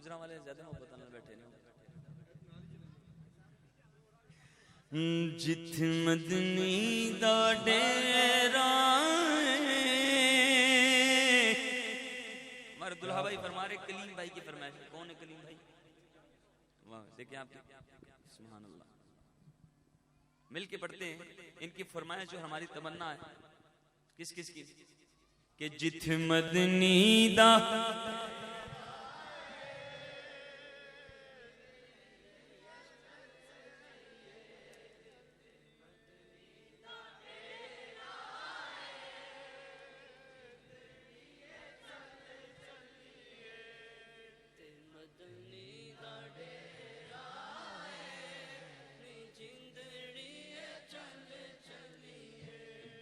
گجرا والے زیادہ محبت نال بیٹھے نے جت مدنی دا ڈیرا ہمارے دلہا بھائی فرما رہے کلیم بھائی کی فرمائش ہے. کون ہے کلیم بھائی؟ واہ دیکھیں آپ سبحان اللہ مل کے پڑھتے ہیں ان کی فرمائش جو ہماری تمنا ہے. کس کس کی؟ کہ جت مدنی دا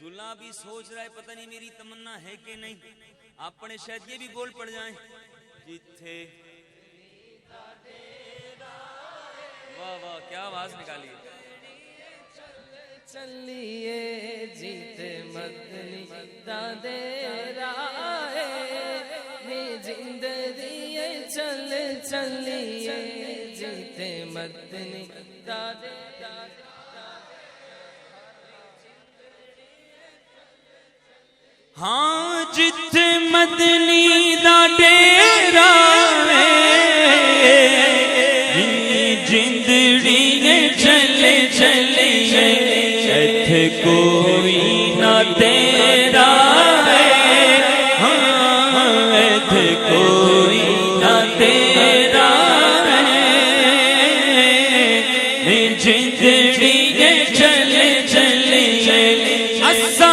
دلہا بھی سوچ رہا ہے پتہ نہیں میری تمنا ہے کہ نہیں. اپنے شاید یہ بھی بول پڑ جائیں جتھے واہ واہ کیا آواز نکالی چلیے جیت مدنی دا ڈیرا ہے زندگی چل چلیے جیت مدنی دا ڈیرا. ہاں جت مدنی دا ڈیرا ہے جندڑی چلے چلے ایتھے کوئی نہ تیرا ہے. ہاں ایتھے کوئی نہ تیرا ہے جندڑی چلے چلے اسا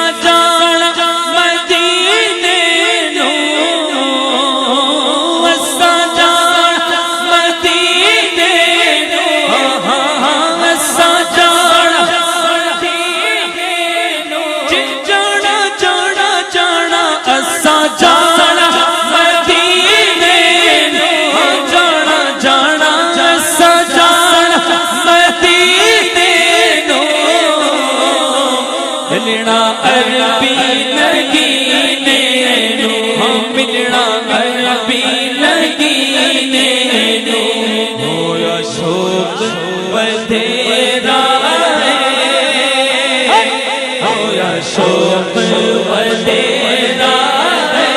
ملنا عربی لگینے نو ملنا عربی لگینے نو ہویا شوق بدھیرا ہے ہویا شوق بدھیرا ہے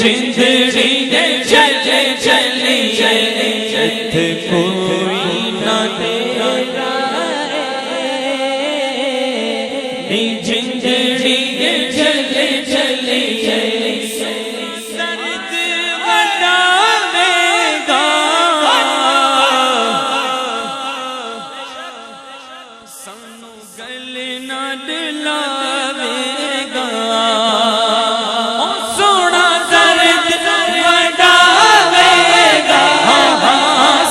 زندگی چلے چلی ایتھے کوئی نہ تیرا زندگی چلے چلے سرد بڑھاوے گا سانو گل نہ ڈلاوے گا سونا درد بڑھاوے گا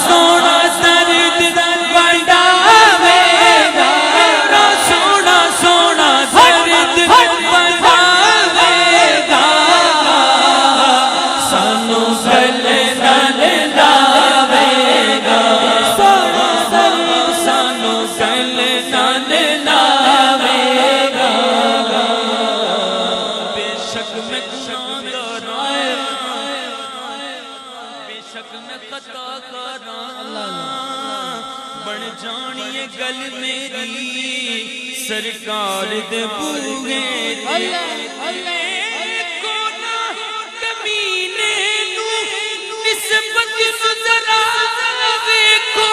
سونا درد بڑھاوے گا سونا سونا درد بڑھاوے گا سانو گل نہ ڈلاوے گا سانو گل نہ ڈلاوے گا. بے شک میں گناہ کراں بے شک میں خطا کراں بن جانی ہے گل میری سرکار دے بوہے کونا کمینے نو نسبت ذرا ویکھو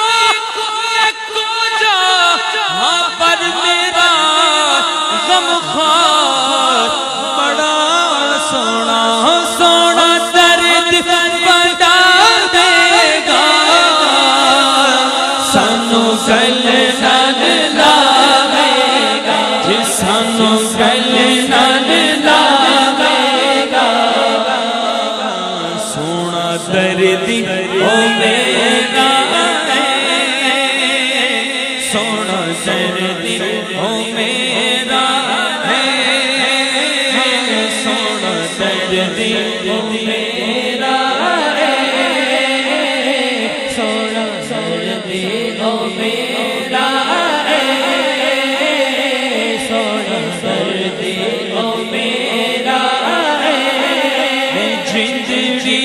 لکھو جا ہاں پر میرا غم خار بڑا سونا سونا درد بڑھاوے گا سانو گل نہ ڈلاوے گا سانو گل نہ ڈلاوے گا سونا درد او میرا سونا درد او میرا سونا درد او میرا سونا درد او میرا سونا درد او میرا زندگی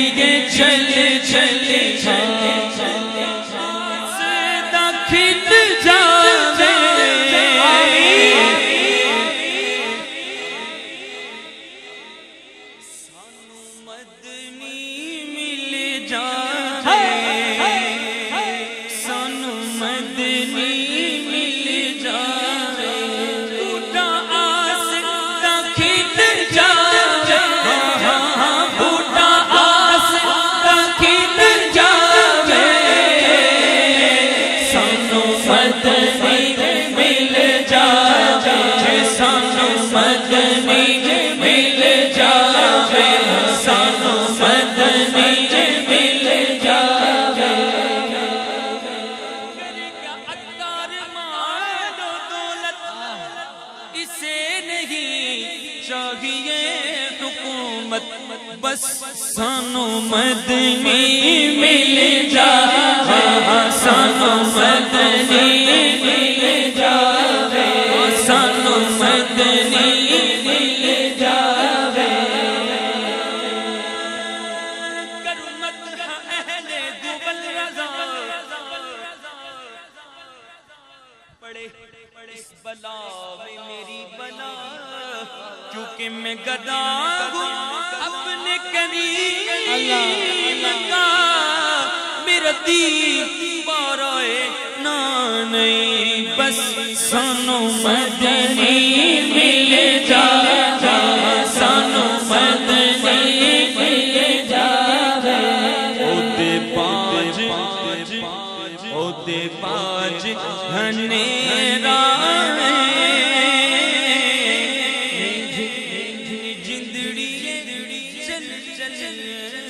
چاہیے حکومت بس سانو مدنی مل جائے سانو مدنی مل جائے سانو مدنی مل جائے کرمت اہل دبل رضا پڑے اس بلا میں میری بلا کیونکہ میں گدا ہوں اپنے کریم کا میرا دین بارائے نہیں بس سانو مدنی مل جائے سانو مدنی مل جائے او دے باج ہنیرا جندڑی چل چل